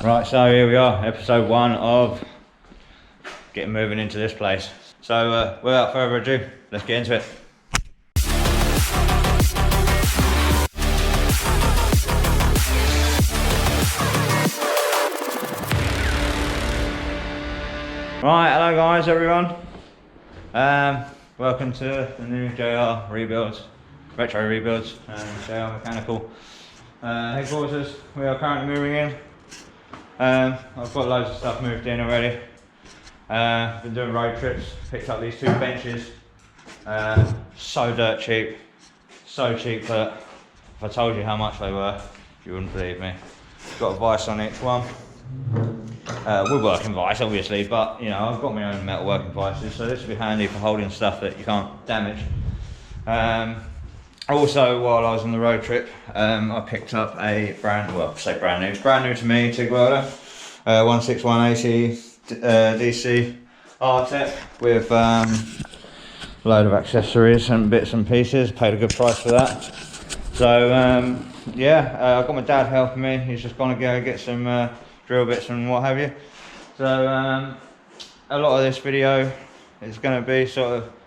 Right, so here we are, episode 1 of getting moving into this place. So without further ado, let's get into it. Right, hello guys, everyone. Welcome to the new JR rebuilds, retro rebuilds, JR Mechanical headquarters. We are currently moving in. I've got loads of stuff moved in already. Been doing road trips, picked up these 2 benches. So dirt cheap, so cheap that if I told you how much they were, you wouldn't believe me. Got a vice on each one. Woodworking vice obviously, but you know, I've got my own metal working vices, so this will be handy for holding stuff that you can't damage. Also, while I was on the road trip, I picked up a brand new to me, TIG welder, 16180 DC R-Tech with a load of accessories and bits and pieces. Paid a good price for that. So yeah, I've got my dad helping me. He's just gonna go get some drill bits and what have you. So a lot of this video is going to be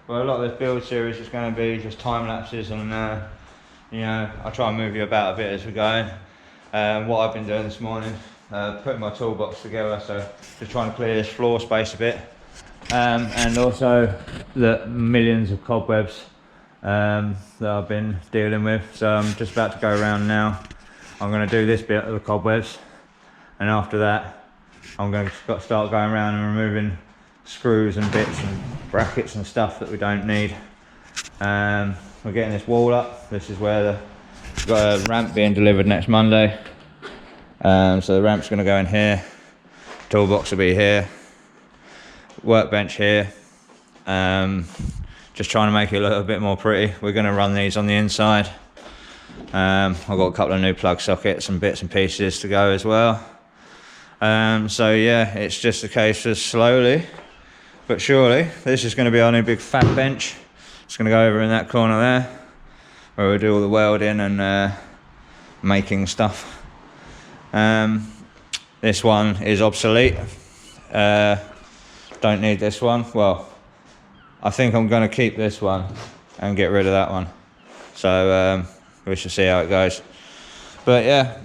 a lot of this build series is going to be just time lapses, and you know, I'll try and move you about a bit as we go. What I've been doing this morning, putting my toolbox together, so just trying to clear this floor space a bit, and also the millions of cobwebs that I've been dealing with. So I'm just about to go around now. I'm going to do this bit of the cobwebs, and after that I'm going to start going around and removing screws and bits and brackets and stuff that we don't need. We're getting this wall up. This is where we've got a ramp being delivered next Monday. So the ramp's going to go in here, toolbox will be here, workbench here. Just trying to make it look a bit more pretty. We're going to run these on the inside. I've got a couple of new plug sockets and bits and pieces to go as well. So yeah, it's just a case of slowly but surely. This is going to be our new big fat bench. It's going to go over in that corner there, where we do all the welding and making stuff. This one is obsolete. Don't need this one. Well, I think I'm going to keep this one and get rid of that one. So we shall see how it goes. But yeah,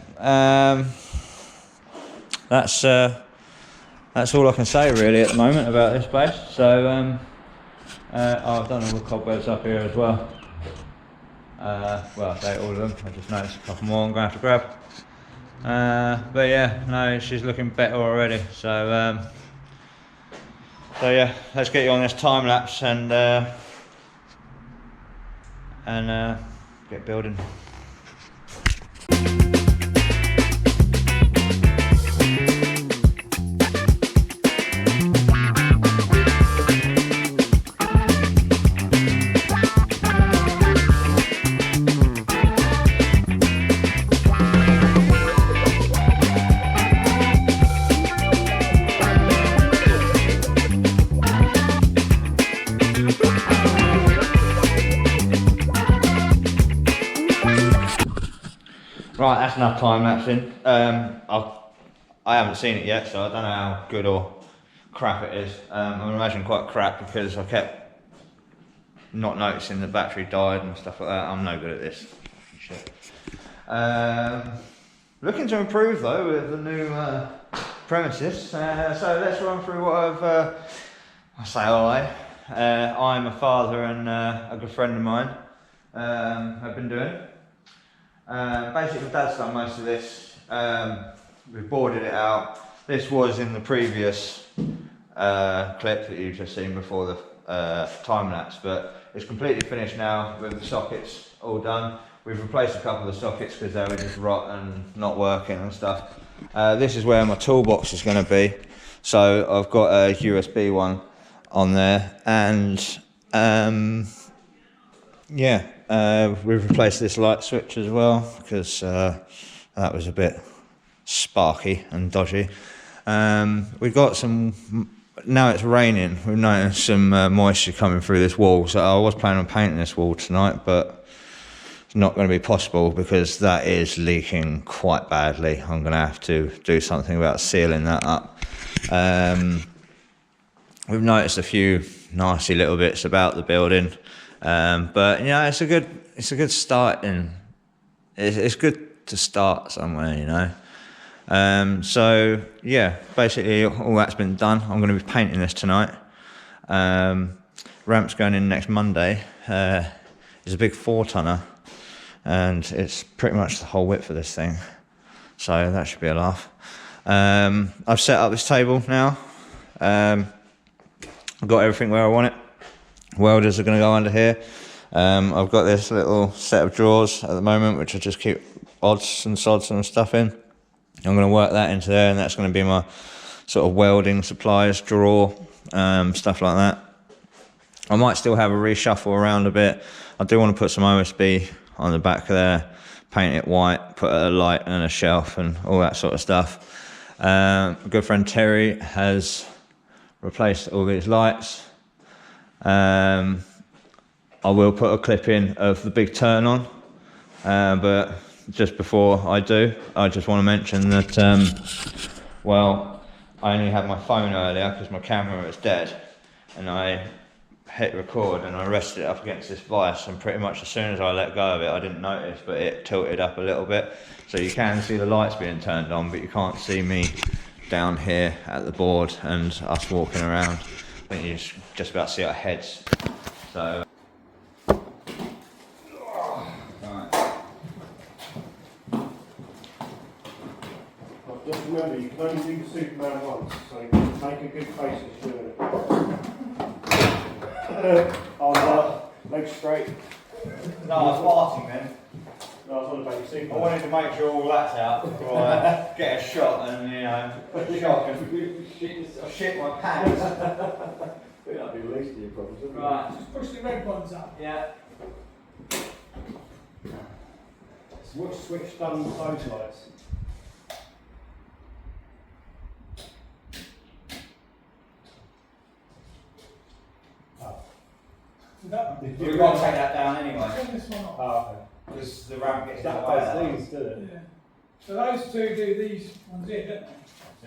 that's all I can say really at the moment about this place. So I've done all the cobwebs up here as well. Well, I say all of them. I just noticed a couple more I'm going to have to grab. But yeah, no, she's looking better already. So yeah, let's get you on this time lapse and get building. Right, that's enough time lapsing. I haven't seen it yet, so I don't know how good or crap it is. I imagine quite crap because I kept not noticing the battery died and stuff like that. I'm no good at this shit. Looking to improve though with the new premises. So let's run through what I'm a father and a good friend of mine have been doing. Basically, Dad's done most of this. We've boarded it out. This was in the previous clip that you've just seen before the time lapse, but it's completely finished now with the sockets all done. We've replaced a couple of the sockets because they were just rot and not working and stuff. This is where my toolbox is going to be. So I've got a USB one on there, and yeah. We've replaced this light switch as well because that was a bit sparky and dodgy. We've got some, now it's raining, we've noticed some moisture coming through this wall, so I was planning on painting this wall tonight, but not going to be possible because that is leaking quite badly. I'm going to have to do something about sealing that up. We've noticed a few nasty little bits about the building, but you know, it's a good start, and it's good to start somewhere, you know. So yeah, basically all that's been done. I'm going to be painting this tonight. Ramp's going in next Monday. It's a big 4-tonner, and it's pretty much the whole width of this thing, so that should be a laugh. I've set up this table now. I've got everything where I want it. Welders are going to go under here. I've got this little set of drawers at the moment, which I just keep odds and sods and stuff in. I'm going to work that into there, and that's going to be my sort of welding supplies drawer, stuff like that. I might still have a reshuffle around a bit. I do want to put some OSB on the back there, paint it white, put a light and a shelf and all that sort of stuff. My good friend Terry has replaced all these lights. I will put a clip in of the big turn on, but just before I do, I just want to mention that, well, I only had my phone earlier because my camera was dead, and I hit record and I rested it up against this vice, and pretty much as soon as I let go of it, I didn't notice, but it tilted up a little bit. So you can see the lights being turned on, but you can't see me down here at the board and us walking around. I think you just about see our heads. So just remember, you can only do the Superman once, so make a good face as you're doing it. Legs straight. no, I was farting then. No, I was on about your I Superman. wanted to make sure all that's out before I get a shot and, you know, shock and shit my pants. I think that'd be the least of your problems, wouldn't it? Right. Just push the red ones up. Yeah. So which switch done those lights? That, We've got to take that down anyway, turn this one off. Oh, okay. because the ramp gets in the That way. does these, does it? Yeah. So those two do these ones here, don't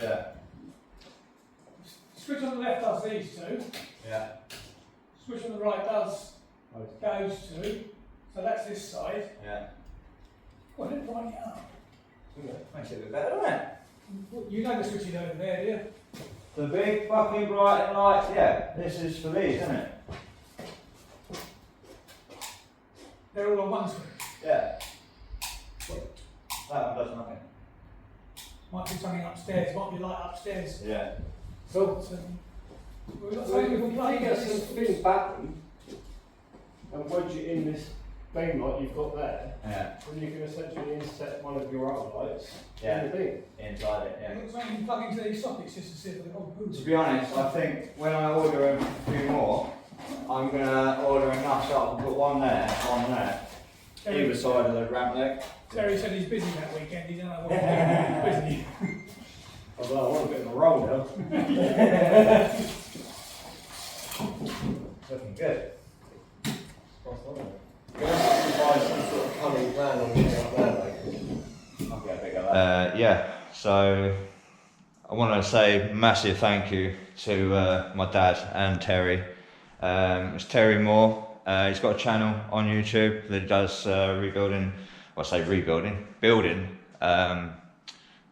they? Yeah. Switch on the left does these two. Yeah. Switch on the right does those two. So that's this side. Yeah. Well, I didn't brighten it up. Makes it a bit better, doesn't it? You know the switches over there, do you? The big fucking bright lights, yeah. This is for these, isn't it? They're all on one switch. Yeah. That one does nothing. Might be something upstairs, might be light upstairs. Yeah. So, We've got so something if we you can plug get into some thin batten and wedge it in this beam light you've got there, Yeah. then you can essentially inset one of your other lights Yeah. in the beam. Inside it, yeah. We've got something we can plug into these sockets just to see if they hold good. To be honest, I think when I order a few more, I'm going to order enough so I can put one there, either side of the ramp leg. Terry said he's busy that weekend, he don't know what he's doing, busy. Although I want a bit of a roll now. Looking good. Some sort of cunning plan on getting up there, I'll get a bigger yeah, so I want to say massive thank you to my dad and Terry. It's Terry Moore. He's got a channel on YouTube that he does building,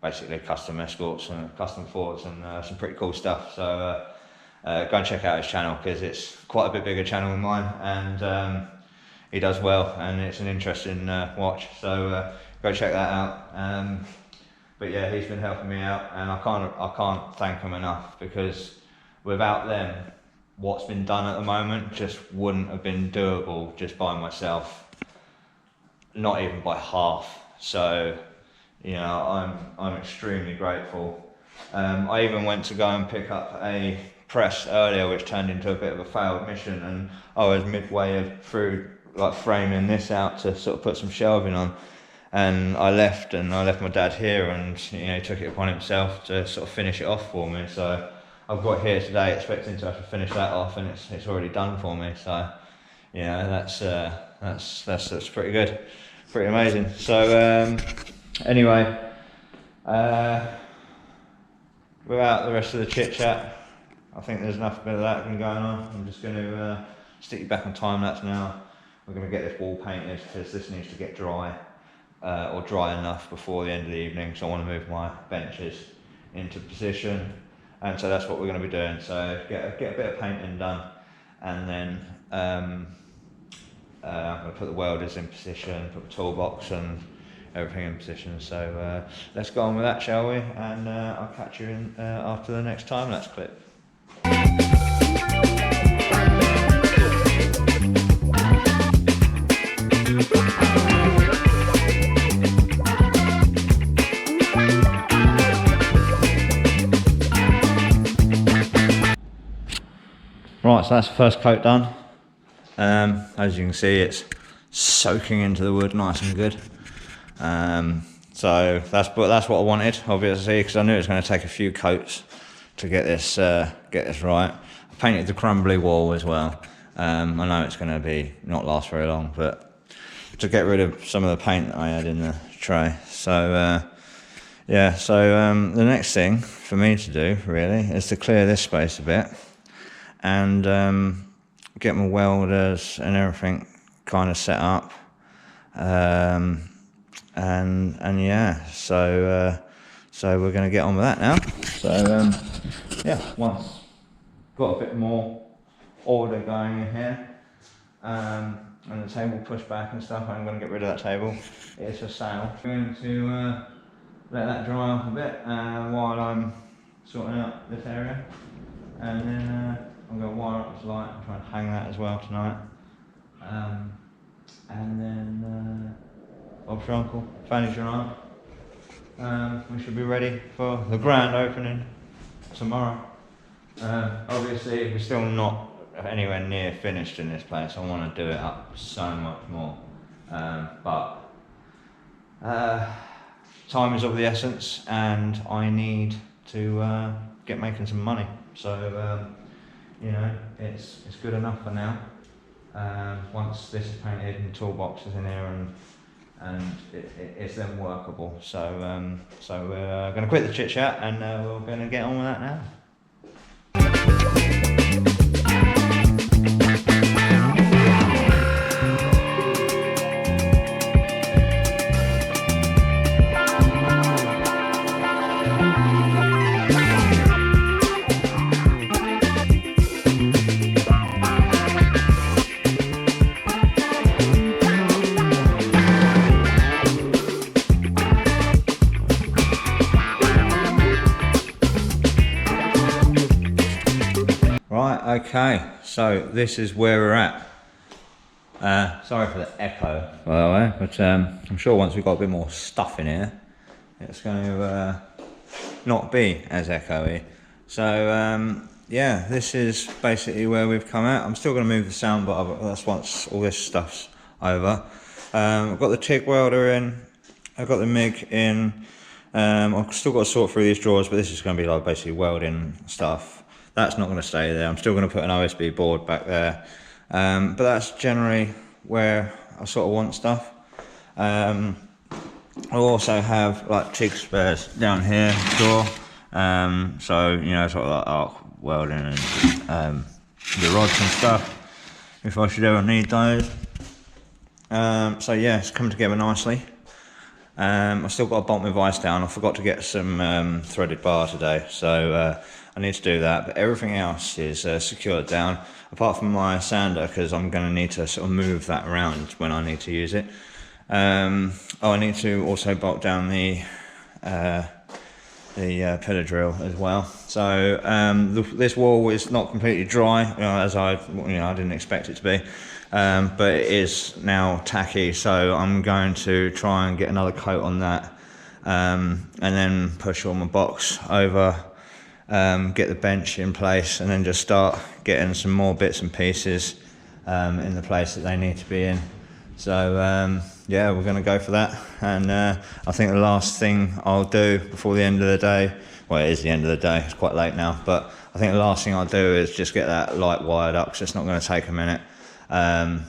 basically custom escorts and custom Fords and some pretty cool stuff. So go and check out his channel because it's quite a bit bigger channel than mine, and he does well, and it's an interesting watch. So go check that out. But yeah, he's been helping me out, and I can't thank him enough, because without them, what's been done at the moment just wouldn't have been doable just by myself, not even by half. So, you know, I'm extremely grateful. I even went to go and pick up a press earlier, which turned into a bit of a failed mission, and I was midway through like framing this out to sort of put some shelving on, and I left my dad here, and you know, he took it upon himself to sort of finish it off for me. So I've got here today expecting to have to finish that off, and it's already done for me. So, you know, that's that's pretty good, pretty amazing. So anyway, without the rest of the chit chat, I think there's enough bit of that going on. I'm just going to stick you back on time lapse now. We're going to get this wall painted because this needs to get dry, or dry enough before the end of the evening. So I want to move my benches into position, and so that's what we're going to be doing. So get a bit of painting done, and then I'm going to put the welders in position, put the toolbox and everything in position. So let's go on with that, shall we? And I'll catch you in after the next time lapse clip. Right, so that's the first coat done. As you can see, it's soaking into the wood nice and good. So that's what I wanted, obviously, because I knew it was going to take a few coats to get this right. I painted the crumbly wall as well. I know it's going to not last very long, but to get rid of some of the paint that I had in the tray. So yeah, so the next thing for me to do really is to clear this space a bit and get my welders and everything kind of set up. And yeah, so we're going to get on with that now. So yeah, once got a bit more order going in here, and the table pushed back and stuff, I'm going to get rid of that table. It's for sale. I'm going to let that dry off a bit while I'm sorting out this area, and then I'm going to wire up this light and try and hang that as well tonight. And then Bob's your uncle, Fanny's your aunt. We should be ready for the grand opening tomorrow. Obviously we're still not anywhere near finished in this place. I want to do it up so much more, but time is of the essence and I need to get making some money. So you know, it's good enough for now. Once this is painted and the toolbox is in here and it's then workable. So we're going to quit the chit chat and we're going to get on with that now. Okay, so this is where we're at. Sorry for the echo, by the way, but I'm sure once we've got a bit more stuff in here, it's going to not be as echoey. So yeah, this is basically where we've come out. I'm still going to move the soundbar, but that's once all this stuff's over. I've got the TIG welder in, I've got the MIG in, I've still got to sort through these drawers, but this is going to be like basically welding stuff. That's not going to stay there. I'm still going to put an OSB board back there, but that's generally where I sort of want stuff. I'll also have like TIG spares down here, drawer. So you know, sort of like arc welding and the rods and stuff, if I should ever need those. So yeah, it's come together nicely. I've still got to bolt my vise down. I forgot to get some threaded bar today, so I need to do that, but everything else is secured down, apart from my sander, because I'm going to need to sort of move that around when I need to use it. I need to also bolt down the pillar drill as well. So this wall is not completely dry, as I didn't expect it to be, but it is now tacky. So I'm going to try and get another coat on that, and then push all my box over. Get the bench in place and then just start getting some more bits and pieces in the place that they need to be in. So yeah, we're going to go for that, and I think the last thing I'll do before the end of the day, well, it is the end of the day, it's quite late now, but I think the last thing I'll do is just get that light wired up, because it's not going to take a minute, and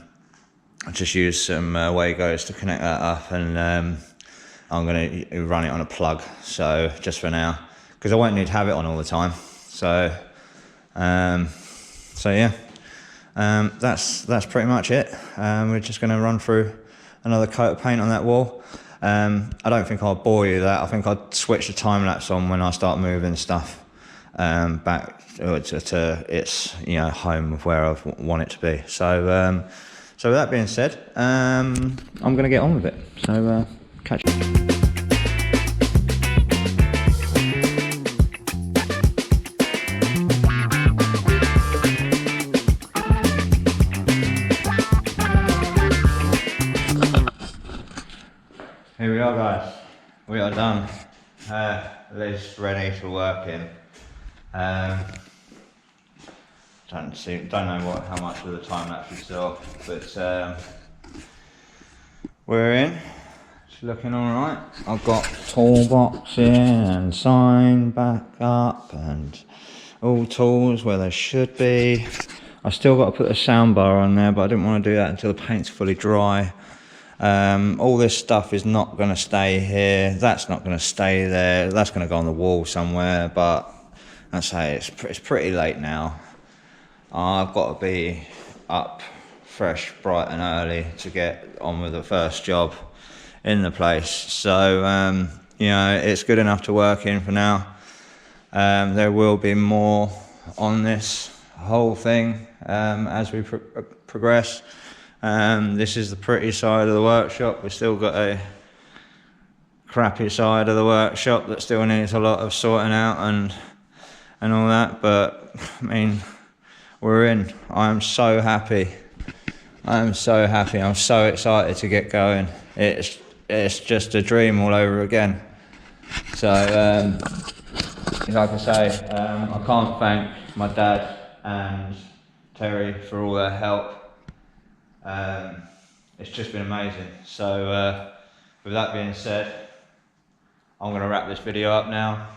I just use some Wagos to connect that up, and I'm going to run it on a plug, so just for now, because I won't need to have it on all the time. So yeah, that's pretty much it. We're just going to run through another coat of paint on that wall. I don't think I'll bore you that. I think I'll switch the time lapse on when I start moving stuff back to its home of where I want it to be. So so with that being said, I'm going to get on with it. So catch you. Here we are, guys. We are done. Liz ready to work in. Don't know how much of the time lapse we saw, but we're in. It's looking all right. I've got toolbox in and sign back up and all tools where they should be. I still got to put a sound bar on there, but I didn't want to do that until the paint's fully dry. All this stuff is not going to stay here. That's not going to stay there. That's going to go on the wall somewhere. But I say it's pretty late now. I've got to be up fresh, bright and early to get on with the first job in the place. So it's good enough to work in for now. There will be more on this whole thing as we progress. This is the pretty side of the workshop. We've still got a crappy side of the workshop that still needs a lot of sorting out and all that, but I mean, we're in. I'm so happy. I'm so happy. I'm so excited to get going. It's just a dream all over again. So like I say, I can't thank my dad and Terry for all their help. It's just been amazing. So with that being said, I'm going to wrap this video up now.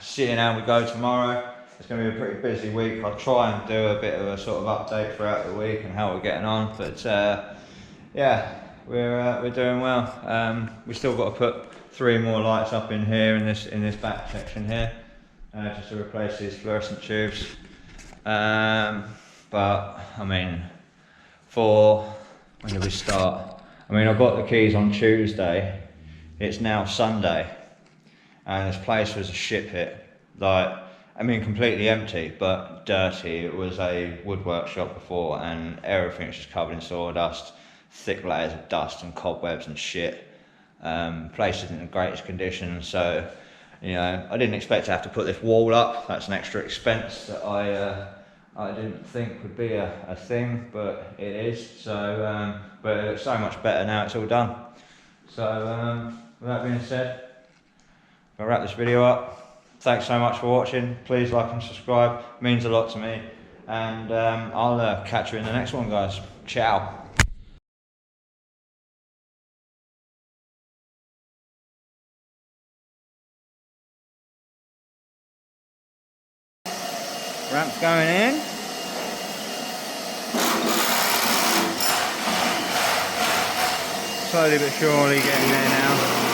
Seeing how we go tomorrow. It's going to be a pretty busy week. I'll try and do a bit of a sort of update throughout the week and how we're getting on. But yeah, we're doing well. We still got to put 3 more lights up in here in this back section here, just to replace these fluorescent tubes. But I mean, when did we start? I mean, I got the keys on Tuesday. It's now Sunday, and this place was a shit pit. Like, I mean, completely empty, but dirty. It was a woodwork shop before, and everything's just covered in sawdust, thick layers of dust and cobwebs and shit. Place isn't in the greatest condition, so I didn't expect to have to put this wall up. That's an extra expense that I didn't think would be a thing, but it is. So, but it looks so much better now it's all done. So, with that being said, I'll wrap this video up. Thanks so much for watching. Please like and subscribe. It means a lot to me. And I'll catch you in the next one, guys. Ciao. Ramp's going in. Slowly but surely getting there now.